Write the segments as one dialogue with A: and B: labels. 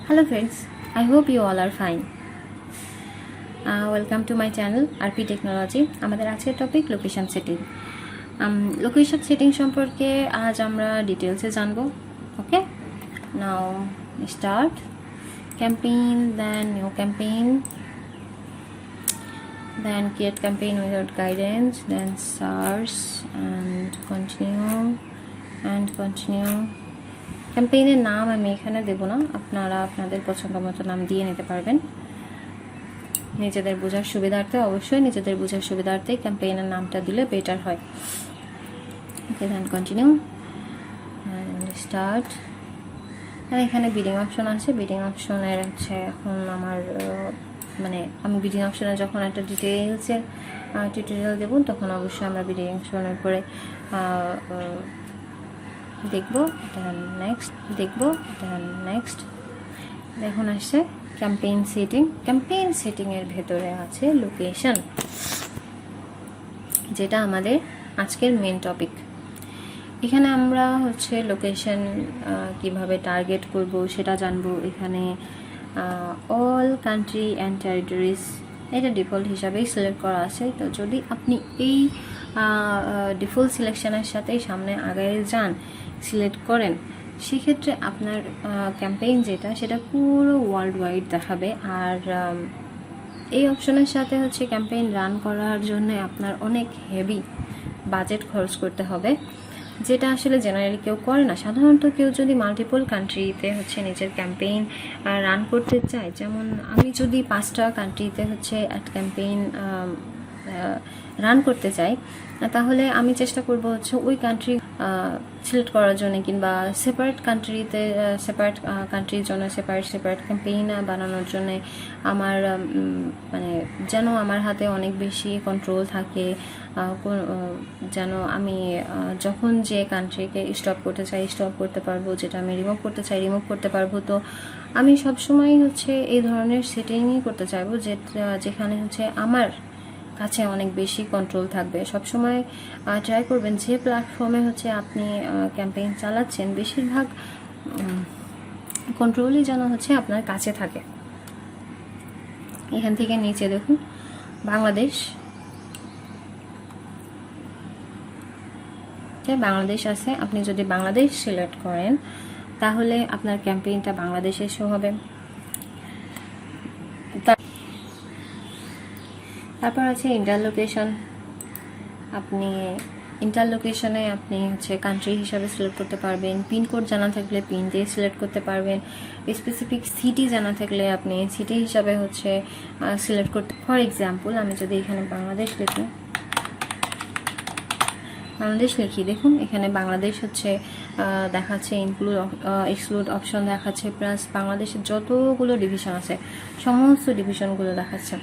A: Hello friends, I hope you all are fine. Welcome to my channel RP Technology. আমাদের আজকের topic location setting. Location setting সম্পর্কে আজ আমরা ডিটেলসে জানবো। Okay, now start campaign, then new campaign, then create campaign without guidance, then search and continue. ক্যাম্পেইনের নাম আমি এখানে দেব না, আপনারা আপনাদের পছন্দ মতো নাম দিয়ে নিতে পারবেন। নিজেদের বোঝার সুবিধার্থে অবশ্যই নিজেদের বোঝার সুবিধার্থে ক্যাম্পেইনের নামটা দিলে বেটার হয়। ওকে, দেন কন্টিনিউ অ্যান্ড স্টার্ট। আর এখানে বিডিং অপশন আছে। বিডিং অপশনের হচ্ছে এখন আমার আমি বিডিং অপশনে যখন একটা ডিটেলসের টিউটোরিয়াল দেব তখন অবশ্যই আমরা বিডিং অপশনের উপরে দেখব। দেন নেক্সট দেখুন আসছে ক্যাম্পেইন সেটিং। ক্যাম্পেইন সেটিংয়ের ভেতরে আছে লোকেশন, যেটা আমাদের আজকের মেন টপিক। এখানে আমরা হচ্ছে লোকেশন কিভাবে টার্গেট করব সেটা জানবো। এখানে অল কান্ট্রি অ্যান্ড টেরিটরিজ এটা ডিফল্ট হিসাবেই সিলেক্ট করা আছে। তো যদি আপনি এই ডিফল্ট সিলেকশনের সাথেই সামনে আগায় যান, সিলেক্ট করেন, সেক্ষেত্রে আপনার ক্যাম্পেইন যেটা সেটা পুরো ওয়ার্ল্ড ওয়াইড দেখাবে। আর এই অপশনের সাথে হচ্ছে ক্যাম্পেইন রান করার জন্য আপনার অনেক হেভি বাজেট খরচ করতে হবে, যেটা আসলে জেনারেলি কেউ করে না। সাধারণত কেউ যদি মাল্টিপল কান্ট্রিতে হচ্ছে নিজের ক্যাম্পেইন রান করতে চায়, যেমন আমি যদি 5টা কান্ট্রিতে হচ্ছে অ্যাড ক্যাম্পেইন রান করতে চাই, তাহলে আমি চেষ্টা করব হচ্ছে ওই কান্ট্রি সিলেক্ট করার জন্য, কিংবা সেপারেট কান্ট্রির জন্য সেপারেট ক্যাম্পেইন বানানোর জন্য আমার যেন আমার হাতে অনেক বেশি কন্ট্রোল থাকে, যেন আমি যখন যে কান্ট্রিকে স্টপ করতে চাই স্টপ করতে পারবো, যেটা আমি রিমুভ করতে চাই রিমুভ করতে পারবো। তো আমি সবসময় হচ্ছে এই ধরনের সেটিংই করতে চাইবো, যেখানে হচ্ছে আমার কাছে অনেক বেশি কন্ট্রোল থাকবে। সবসময় ট্রাই করবেন যে প্ল্যাটফর্মে হচ্ছে আপনি ক্যাম্পেইন চালাচ্ছেন বেশিরভাগ কন্ট্রোলই যেন হচ্ছে আপনার কাছে থাকে। এখান থেকে নিচে দেখুন বাংলাদেশ আছে। আপনি যদি বাংলাদেশ সিলেক্ট করেন তাহলে আপনার ক্যাম্পেইনটা বাংলাদেশে শো হবে। তারপর আছে ইন্টারলোকেশন। আপনি ইন্টারলোকেশনে আপনি হচ্ছে কান্ট্রি হিসাবে সিলেক্ট করতে পারবেন। পিনকোড জানা থাকলে পিন দিয়ে সিলেক্ট করতে পারবেন। স্পেসিফিক সিটি জানা থাকলে আপনি সিটি হিসাবে হচ্ছে সিলেক্ট করতে। ফর এক্সাম্পল আমি যদি এখানে বাংলাদেশ লিখি, দেখুন এখানে বাংলাদেশ হচ্ছে দেখাচ্ছে, এক্সক্লুড অপশন দেখাচ্ছে, প্লাস বাংলাদেশের যতগুলো ডিভিশন আছে সমস্ত ডিভিশনগুলো দেখাচ্ছে।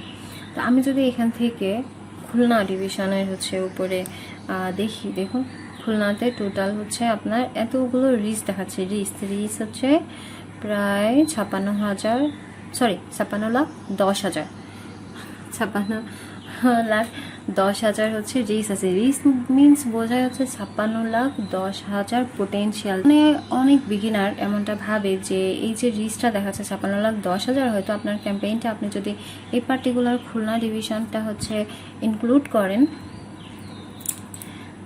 A: তো আমি যদি এখান থেকে খুলনা ডিভিশনের হচ্ছে উপরে দেখি, দেখুন খুলনাতে টোটাল হচ্ছে আপনার এতগুলো রিচ দেখাচ্ছে। রিচ হচ্ছে প্রায় 56,10,000 হচ্ছে রিচ আছে। রিচ মিনস বোঝায় হচ্ছে 56,10,000 পোটেনশিয়াল। অনেক বিগিনার এমনটা ভাবে যে এই যে রিচটা দেখাচ্ছে 56,10,000, হয়তো আপনার ক্যাম্পেইনটা আপনি যদি এই পার্টিকুলার খুলনা ডিভিশনটা হচ্ছে ইনক্লুড করেন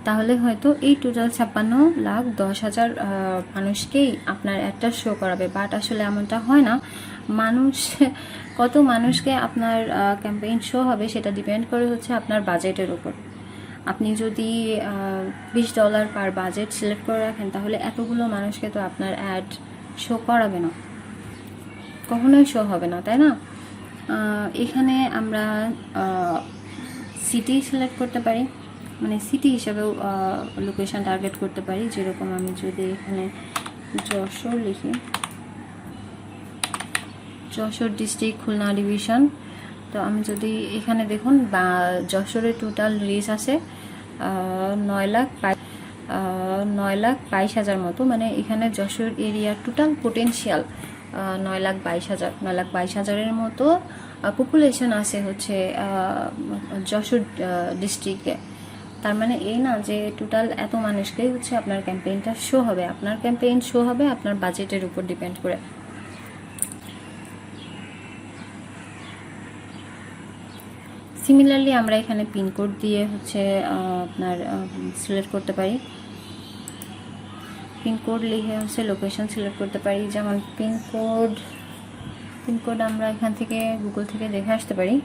A: তাহলে হয়তো এই টোটাল 56,10,000 মানুষকেই আপনার একটা শো করাবে। বাট আসলে এমনটা হয় না। কত মানুষকে আপনার ক্যাম্পেইন শো হবে সেটা ডিপেন্ড করে হচ্ছে আপনার বাজেটের উপর। আপনি যদি $20 পার বাজেট সিলেক্ট করে রাখেন তাহলে এতগুলো মানুষকে তো আপনার অ্যাড শো করাবে না, কখনোই শো হবে না, তাই না? এখানে আমরা সিটি সিলেক্ট করতে পারি, সিটি হিসাবেও লোকেশন টার্গেট করতে পারি। যেরকম আমি যদি এখানে যশোর লিখি, যশোর ডিস্ট্রিক্ট খুলনা ডিভিশন, তো আমি যদি এখানে দেখুন যশোরের টোটাল রিচ আছে 9,22,000 মতো। এখানে যশোর এরিয়ার টোটাল পোটেনশিয়াল 9,22,000 মতো পপুলেশন আছে হচ্ছে যশোর ডিস্ট্রিক্টে। তার মানে এই না যে টোটাল এত মানুষকেই হচ্ছে আপনার ক্যাম্পেইনটা শো হবে। আপনার ক্যাম্পেইন শো হবে আপনার বাজেটের উপর ডিপেন্ড করে। সিমিলারলি আমরা এখানে পিনকোড দিয়ে হচ্ছে আপনার সিলেক্ট করতে পারি। পিনকোড লিখে হচ্ছে লোকেশন সিলেক্ট করতে পারি। যেমন পিনকোড আমরা এখান থেকে গুগল থেকে দেখে আসতে পারি।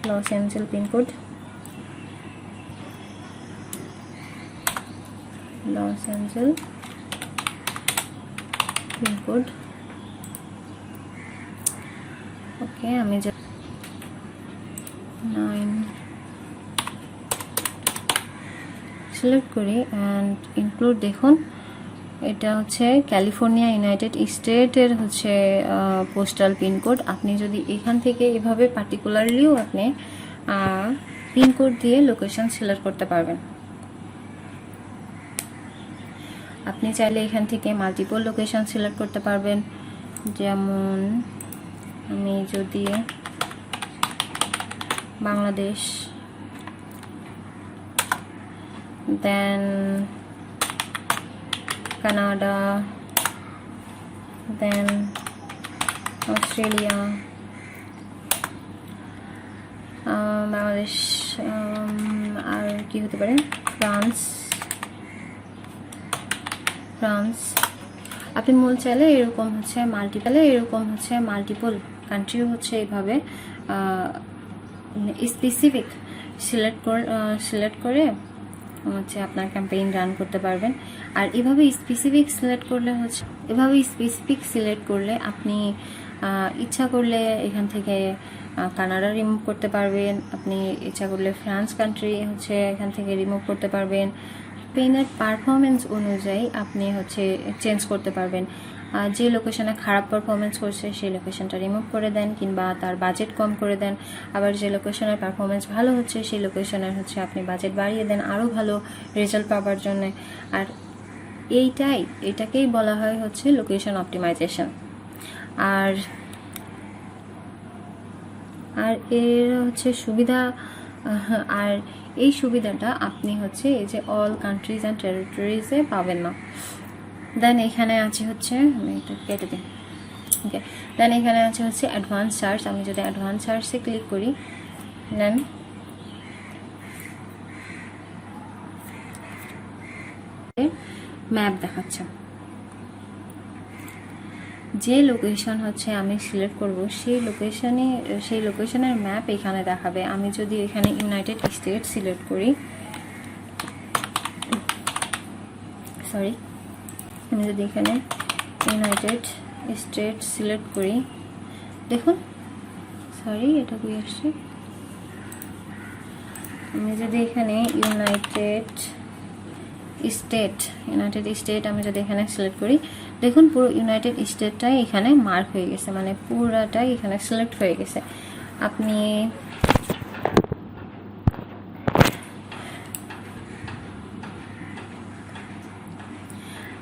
A: Los Angeles pincode, Los Angeles pincode. Okay, আমি 9 সিলেক্ট করি অ্যান্ড ইনক্লুড। দেখুন এটা হচ্ছে ক্যালিফোর্নিয়া ইউনাইটেড স্টেটের হচ্ছে পোস্টাল পিনকোড। আপনি যদি এখান থেকে এভাবে পার্টিকুলারলিও আপনি পিনকোড দিয়ে লোকেশন সিলেক্ট করতে পারবেন। আপনি চাইলে এখান থেকে মাল্টিপল লোকেশন সিলেক্ট করতে পারবেন। যেমন আমি যদি বাংলাদেশ, দেন কানাডা, দেন অস্ট্রেলিয়া, বাংলাদেশ, আর কি হতে পারে, ফ্রান্স। আপনি মূল চাইলে এরকম হচ্ছে মাল্টিপল কান্ট্রিও হচ্ছে এইভাবে স্পেসিফিক সিলেক্ট করে হচ্ছে আপনার ক্যাম্পেইন রান করতে পারবেন। আর এভাবে স্পেসিফিক সিলেক্ট করলে আপনি ইচ্ছা করলে এখান থেকে কানাডা রিমুভ করতে পারবেন। আপনি ইচ্ছা করলে ফ্রান্স কান্ট্রি হচ্ছে এখান থেকে রিমুভ করতে পারবেন। পেনের পারফরমেন্স অনুযায়ী আপনি হচ্ছে চেঞ্জ করতে পারবেন। যে লোকেশনে খারাপ পারফরমেন্স করছে সেই লোকেশনটা রিমুভ করে দেন, কিংবা তার বাজেট কম করে দেন। আবার যে লোকেশনের পারফরমেন্স ভালো হচ্ছে সেই লোকেশনের হচ্ছে আপনি বাজেট বাড়িয়ে দেন আরও ভালো রেজাল্ট পাওয়ার জন্য। আর এটাকেই বলা হয় হচ্ছে লোকেশন অপটিমাইজেশন। আর এর হচ্ছে সুবিধা, আর এই সুবিধাটা আপনি হচ্ছে এই যে অল কান্ট্রিজ অ্যান্ড টেরিটরিজে পাবেন না। দেন এখানে আছে হচ্ছে, আমি এটা কেটে দিই। ওকে, দেন এখানে আছে হচ্ছে অ্যাডভান্স সার্চ। আমি যদি অ্যাডভান্স সার্চে ক্লিক করি, দেন ম্যাপ দেখাচ্ছে। যে লোকেশন হচ্ছে আমি সিলেক্ট করব সেই লোকেশনের ম্যাপ এখানে দেখাবে। আমি যদি এখানে ইউনাইটেড স্টেট সিলেক্ট করি, আমি যদি এখানে ইউনাইটেড স্টেট সিলেক্ট করি, দেখুন এটা কি আসছে। আমি যদি এখানে ইউনাইটেড স্টেট আমি যদি এখানে সিলেক্ট করি, দেখুন পুরো ইউনাইটেড স্টেটটাই এখানে মার্ক হয়ে গেছে, মানে পুরাটাই এখানে সিলেক্ট হয়ে গেছে। আপনি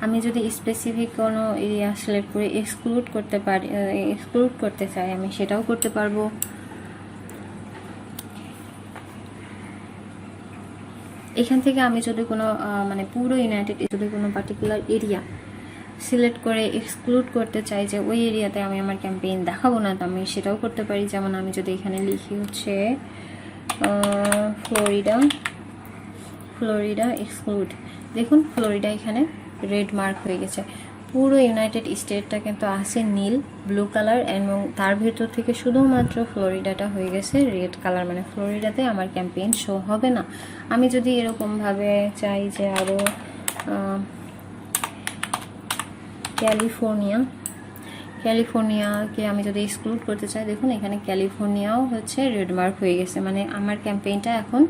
A: আমি যদি স্পেসিফিক কোনো এরিয়া সিলেক্ট করে এক্সক্লুড করতে চাই, আমি সেটাও করতে পারবো। এখান থেকে আমি যদি কোনো মানে পুরো ইউনাইটেড যদি কোনো পার্টিকুলার এরিয়া সিলেক্ট করে এক্সক্লুড করতে চাই যে ওই এরিয়াতে আমি আমার ক্যাম্পেইন দেখাবো না, তো আমি সেটাও করতে পারি। যেমন আমি যদি এখানে লিখি হচ্ছে ফ্লোরিডা এক্সক্লুড, দেখুন ফ্লোরিডা এখানে রেড মার্ক হয়ে গেছে। পুরো ইউনাইটেড স্টেটটা কিন্তু আছে নীল ব্লু কালার, এবং তার ভেতর থেকে শুধুমাত্র ফ্লোরিডাটা হয়ে গেছে রেড কালার, মানে ফ্লোরিডাতে আমার ক্যাম্পেইন শো হবে না। আমি যদি এরকমভাবে চাই যে আরও ক্যালিফোর্নিয়াকে আমি যদি এক্সক্লুড করতে চাই, দেখুন এখানে ক্যালিফোর্নিয়াও হচ্ছে রেড মার্ক হয়ে গেছে, মানে আমার ক্যাম্পেইনটা এখন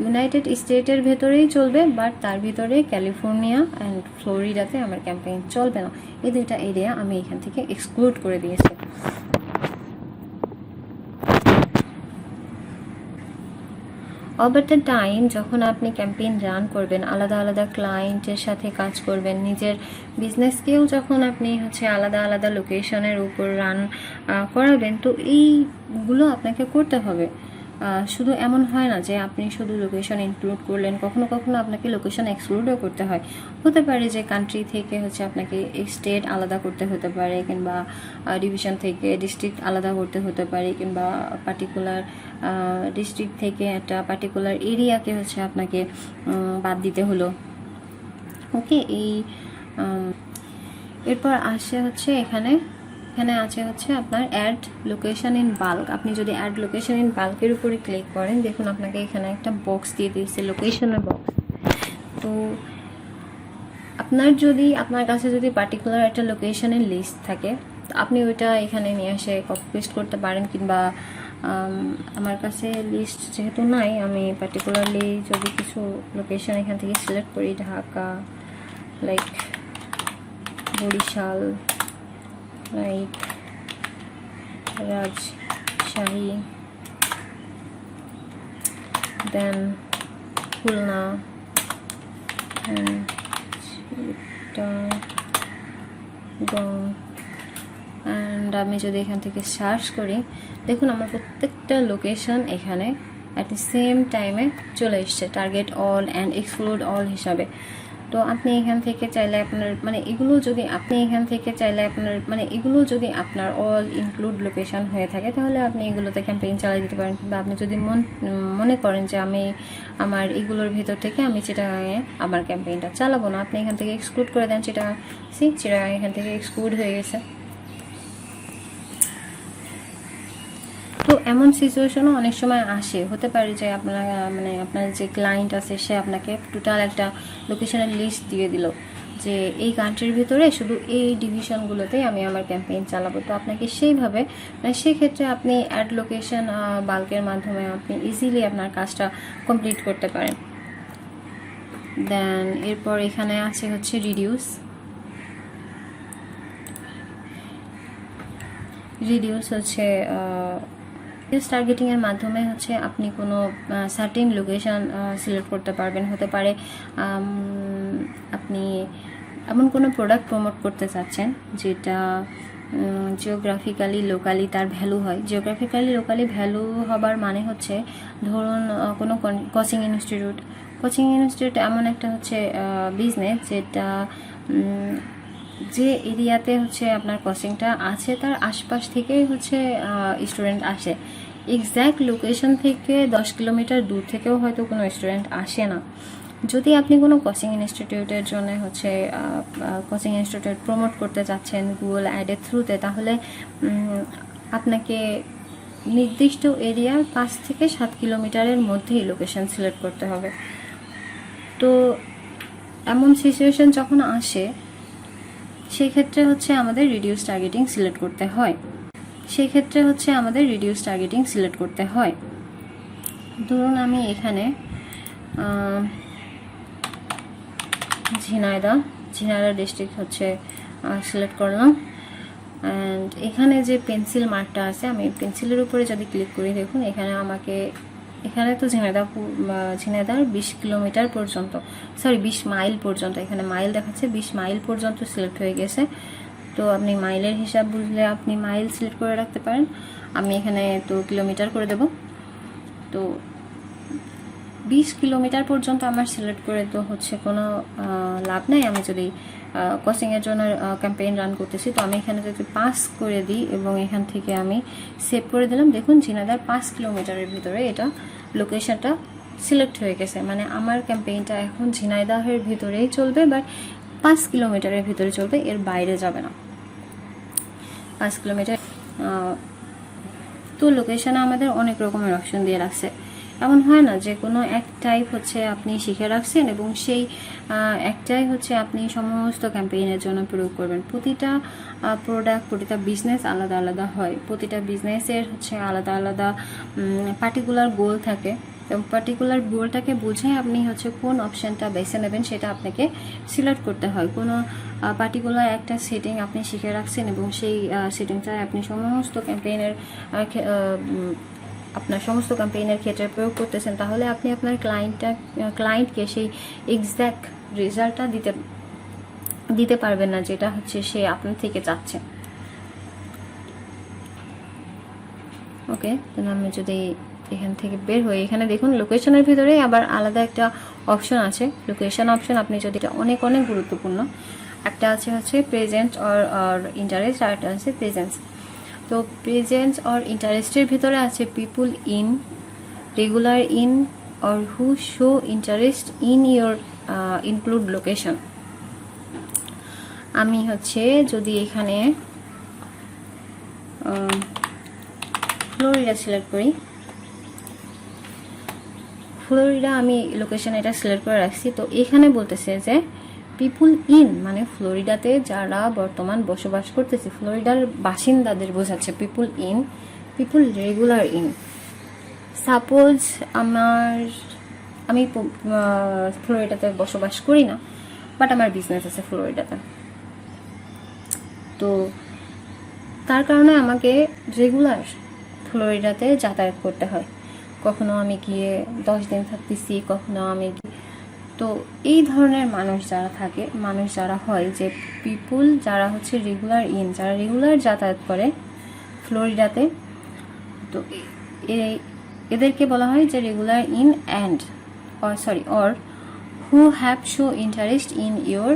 A: ইউনাইটেড স্টেটের ভেতরেই চলবে, বাট তার ভিতরে ক্যালিফোর্নিয়া অ্যান্ড ফ্লোরিডাতে আমার ক্যাম্পেইন চলবে না। এই দুইটা এরিয়া আমি এখান থেকে এক্সক্লুড করে দিয়েছি। ওভার দ্য টাইম যখন আপনি ক্যাম্পেইন রান করবেন, আলাদা আলাদা ক্লায়েন্টের সাথে কাজ করবেন, নিজের বিজনেসকেও যখন আপনি হচ্ছে আলাদা আলাদা লোকেশনের উপর রান করাবেন, তো এইগুলো আপনাকে করতে হবে। শুধু এমন হয় না যে আপনি শুধু লোকেশন ইনক্লুড করলেন, কখনো কখনো আপনাকে লোকেশন এক্সক্লুডও করতে হয়। হতে পারে যে কান্ট্রি থেকে হচ্ছে আপনাকে স্টেট আলাদা করতে হতে পারে, কিংবা ডিভিশন থেকে ডিস্ট্রিক্ট আলাদা করতে হতে পারে, কিংবা পার্টিকুলার ডিস্ট্রিক্ট থেকে একটা পার্টিকুলার এরিয়াকে হচ্ছে আপনাকে বাদ দিতে হলো। ওকে, এরপর আসে হচ্ছে এখানে আছে হচ্ছে আপনার অ্যাড লোকেশন ইন বাল্ক। আপনি যদি অ্যাড লোকেশন ইন বাল্কের উপরে ক্লিক করেন, দেখুন আপনাকে এখানে একটা বক্স দিয়ে দিয়েছে, লোকেশনের বক্স। তো আপনার কাছে যদি পার্টিকুলার একটা লোকেশনের লিস্ট থাকে, তো আপনি ওইটা এখানে নিয়ে এসে কপি পেস্ট করতে পারেন, কিংবা আমার কাছে লিস্ট যেহেতু নাই, আমি পার্টিকুলারলি যদি কিছু লোকেশন এখান থেকে সিলেক্ট করি, Dhaka, like Barishal, like Rajshahi, then Khulna, and আমি যদি এখান থেকে সার্চ করি, দেখুন আমার প্রত্যেকটা লোকেশন এখানে অ্যাট দ্য সেম টাইমে চলে এসছে, target all and exclude all হিসাবে। তো আপনি এখান থেকে চাইলে আপনার এগুলো যদি আপনার অল ইনক্লুড লোকেশন হয়ে থাকে, তাহলে আপনি এগুলোতে ক্যাম্পেইন চালিয়ে দিতে পারেন। কিংবা আপনি যদি মনে করেন যে আমি আমার এগুলোর ভেতর থেকে আমি চিটাগাঙে আমার ক্যাম্পেইনটা চালাবো না, আপনি এখান থেকে এক্সক্লুড করে দেন চিটাগাং এখান থেকে এক্সক্লুড হয়ে গেছে। তো এমন সিচুয়েশনও অনেক সময় আসে, হতে পারে যে আপনার যে ক্লায়েন্ট আছে সে আপনাকে টোটাল একটা লোকেশনের লিস্ট দিয়ে দিল যে এই কান্ট্রির ভিতরে শুধু এই ডিভিশনগুলোতেই আমি আমার ক্যাম্পেইন চালাবো। তো আপনাকে সেইভাবে সেক্ষেত্রে আপনি অ্যাড লোকেশন বাল্কের মাধ্যমে আপনি ইজিলি আপনার কাজটা কমপ্লিট করতে পারেন। দেন এরপর এখানে আছে হচ্ছে রিডিউস হচ্ছে টার্গেটিং এর মাধ্যমে হচ্ছে আপনি কোনো সার্টেন লোকেশন সিলেক্ট করতে পারবেন। হতে পারে আপনি এমন কোনো প্রোডাক্ট প্রমোট করতে চাচ্ছেন যেটা জিওগ্রাফিক্যালি লোকালি তার ভ্যালু হয়। জিওগ্রাফিক্যালি লোকালি ভ্যালু হবার মানে হচ্ছে, ধরুন কোনো কোচিং ইনস্টিটিউট এমন একটা হচ্ছে বিজনেস যেটা যে এরিয়াতে হচ্ছে আপনার কোচিংটা আছে তার আশপাশ থেকেই হচ্ছে স্টুডেন্ট আসে। এক্স্যাক্ট লোকেশন থেকে 10 কিলোমিটার দূর থেকেও হয়তো কোনো স্টুডেন্ট আসে না। যদি আপনি কোনো কোচিং ইনস্টিটিউটের জন্য হচ্ছে কোচিং ইনস্টিটিউট প্রমোট করতে চাচ্ছেন গুগল অ্যাডের থ্রুতে, তাহলে আপনাকে নির্দিষ্ট এরিয়ার 5 থেকে 7 কিলোমিটারের মধ্যেই লোকেশন সিলেক্ট করতে হবে। তো এমন সিচুয়েশন যখন আসে, সেই ক্ষেত্রে হচ্ছে আমাদের রিডিউস টার্গেটিং সিলেক্ট করতে হয়। ধরুন আমি এখানে ঝিনাইদহ ডিস্ট্রিক্ট হচ্ছে সিলেক্ট করলাম, অ্যান্ড এখানে যে পেন্সিল মার্কটা আছে, আমি পেন্সিলের উপরে যদি ক্লিক করি, দেখুন এখানে তো ঝিনাইদহ 20 কিলোমিটার পর্যন্ত, 20 মাইল পর্যন্ত, এখানে মাইল দেখাচ্ছে, 20 মাইল পর্যন্ত সিলেক্ট হয়ে গেছে। তো আপনি মাইলের হিসাব বুঝলে আপনি মাইল সিলেক্ট করে রাখতে পারেন। আমি এখানে তো কিলোমিটার করে দেব। তো 20 কিলোমিটার পর্যন্ত আমার সিলেক্ট করে তো হচ্ছে কোনো লাভ নাই। আমি যদি কোচিংয়ের জন্য ক্যাম্পেইন রান করতেছি, তো আমি এখানে যদি 5 করে দিই এবং এখান থেকে আমি সেভ করে দিলাম, দেখুন ঝিনাইদহ 5 কিলোমিটারের ভিতরে এটা লোকেশনটা সিলেক্ট হয়ে গেছে। মানে আমার ক্যাম্পেইনটা এখন ঝিনাইদহের ভিতরেই চলবে, বাট 5 কিলোমিটারের ভিতরে চলবে, এর বাইরে যাবে না। 5 কিলোমিটার। তো লোকেশনে আমাদের অনেক রকমের অপশন দিয়ে রাখছে। এমন হয় না যে কোনো একটাই হচ্ছে আপনি শিখে রাখছেন এবং সেই একটাই হচ্ছে আপনি সমস্ত ক্যাম্পেইনের জন্য প্রয়োগ করবেন। প্রতিটা প্রোডাক্ট, প্রতিটা বিজনেস আলাদা আলাদা হয়, প্রতিটা বিজনেসের হচ্ছে আলাদা আলাদা পার্টিকুলার গোল থাকে, এবং পার্টিকুলার গোলটাকে বুঝে আপনি হচ্ছে কোন অপশানটা বেছে নেবেন সেটা আপনাকে সিলেক্ট করতে হয়। কোনো পার্টিকুলার একটা সেটিং আপনি শিখে রাখছেন এবং সেই সেটিংটায় আপনি সমস্ত ক্যাম্পেইনের ক্ষেত্রে প্রয়োগ করতেছেন, তাহলে আপনি আপনার ক্লায়েন্টকে সেই এক্স্যাক্ট রেজাল্টটা দিতে পারবেন না যেটা হচ্ছে সে আপনার থেকে চাচ্ছে। ওকে, তাহলে আমি যদি এখান থেকে বের হয়ে এখানে দেখুন লোকেশনের ভিতরে আবার আলাদা একটা অপশন আছে, লোকেশন অপশন। আপনি যদি এটা অনেক অনেক গুরুত্বপূর্ণ, একটা আছে হচ্ছে প্রেজেন্ট অর ইন্টারেস্ট, আর একটা আছে প্রেজেন্স। তো প্রেজেন্স অর ইন্টারেস্টের ভিতরে আছে people in, regular in, or who show interest in your include location. আমি হচ্ছে যদি এখানে ফ্লোরিডা সিলেক্ট করি, ফ্লোরিডা আমি লোকেশন এটা সিলেক্ট করে রাখছি। তো এখানে বলতেছে যে পিপুল ইন মানে ফ্লোরিডাতে যারা বর্তমান বসবাস করতেছে, ফ্লোরিডার বাসিন্দাদের বোঝাচ্ছে people in, people regular in. Suppose আমি ফ্লোরিডাতে বসবাস করি না, বাট আমার বিজনেস আছে ফ্লোরিডাতে, তো তার কারণে আমাকে রেগুলার ফ্লোরিডাতে যাতায়াত করতে হয়। কখনো আমি গিয়ে 10 দিন থাকতেছি, কখনো আমি, তো এই ধরনের মানুষ যারা থাকে, মানুষ যারা হয় যে পিপুল যারা হচ্ছে রেগুলার ইন, যারা রেগুলার যাতায়াত করে ফ্লোরিডাতে, তো এদেরকে বলা হয় যে regular in and or who have show interest in your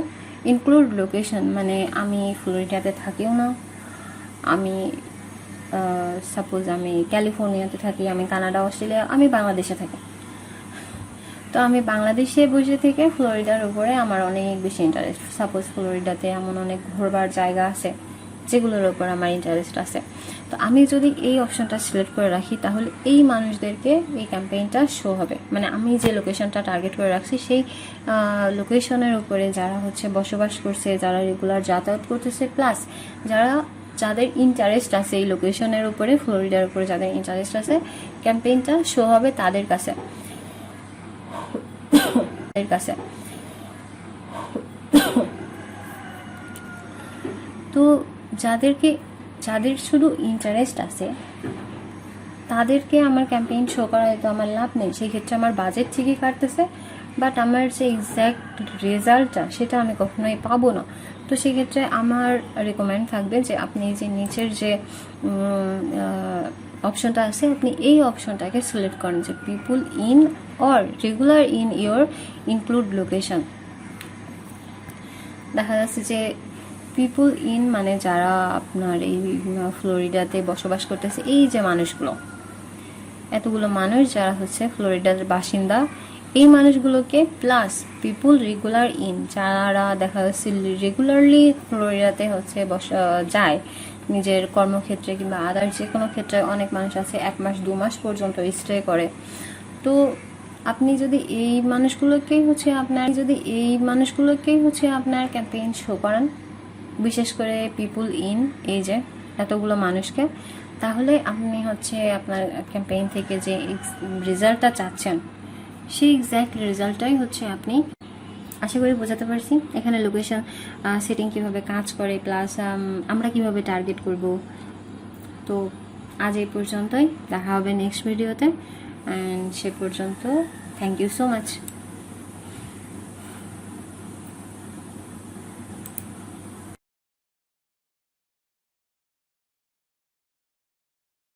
A: include location. মানে আমি ফ্লোরিডাতে থাকিও না, আমি সাপোজ আমি ক্যালিফোর্নিয়াতে থাকি, আমি কানাডা, অস্ট্রেলিয়া, আমি বাংলাদেশে থাকি, তো আমি বাংলাদেশে বসে থেকে ফ্লোরিডার উপরে আমার অনেক বেশি ইন্টারেস্ট। সাপোজ ফ্লোরিডাতে এমন অনেক ঘোরবার জায়গা আছে যেগুলোর উপর আমার ইন্টারেস্ট আছে, তো আমি যদি এই অপশনটা সিলেক্ট করে রাখি তাহলে এই মানুষদেরকে এই ক্যাম্পেইনটা শো হবে। মানে আমি যে লোকেশনটা টার্গেট করে রাখছি সেই লোকেশনের উপরে যারা হচ্ছে বসবাস করছে, যারা রেগুলার যাতায়াত করতেছে, প্লাস যাদের ইন্টারেস্ট আছে এই লোকেশনের উপরে, ফ্লোরিডার উপরে যাদের ইন্টারেস্ট আছে, ক্যাম্পেইনটা শো হবে তাদের কাছে। তো যাদের শুধু ইন্টারেস্ট আছে তাদেরকে আমার ক্যাম্পেইন শো করায় তো আমার লাভ নেই, সেই ক্ষেত্রে আমার বাজেট ঠিকই কাটতেছে, বাট আমার যে এক্স্যাক্ট রেজাল্টটা সেটা আমি কখনোই পাবো না। তো সেক্ষেত্রে আমার রেকমেন্ড থাকবে যে আপনি যে নিচের যে অপশনটা আছে, আপনি এই অপশনটাকে সিলেক্ট করেন যে people in or regular in your include location. দেখা যাচ্ছে যে পিপুল ইন মানে যারা আপনার এই ফ্লোরিডাতে বসবাস করতেছে, এই যে মানুষগুলো, এতগুলো মানুষ যারা হচ্ছে ফ্লোরিডার বাসিন্দা, এই মানুষগুলোকে, প্লাস পিপুল রেগুলার ইন যারা দেখা যাচ্ছে রেগুলারলি ফ্লোরিডাতে হচ্ছে যায় নিজের কর্মক্ষেত্রে কিংবা আদার যে কোনো ক্ষেত্রে। অনেক মানুষ আছে 1 মাস 2 মাস পর্যন্ত স্টে করে। তো আপনি যদি এই মানুষগুলোকেই হচ্ছে আপনার ক্যাম্পেইন শো করেন, বিশেষ করে পিপুল ইন এই যে এতগুলো মানুষকে, তাহলে আপনি হচ্ছে আপনার ক্যাম্পেইন থেকে যে রেজাল্টটা চাচ্ছেন সেই এক্স্যাক্ট রেজাল্টটাই হচ্ছে আপনি, আশা করি বোঝাতে পারছি। এখানে লোকেশন সেটিং কিভাবে কাজ করে, প্লাস আমরা কিভাবে টার্গেট করব। তো আজ এই পর্যন্তই, দেখা হবে নেক্সট ভিডিওতে, অ্যান্ড সে পর্যন্ত থ্যাংক ইউ সো মাচ।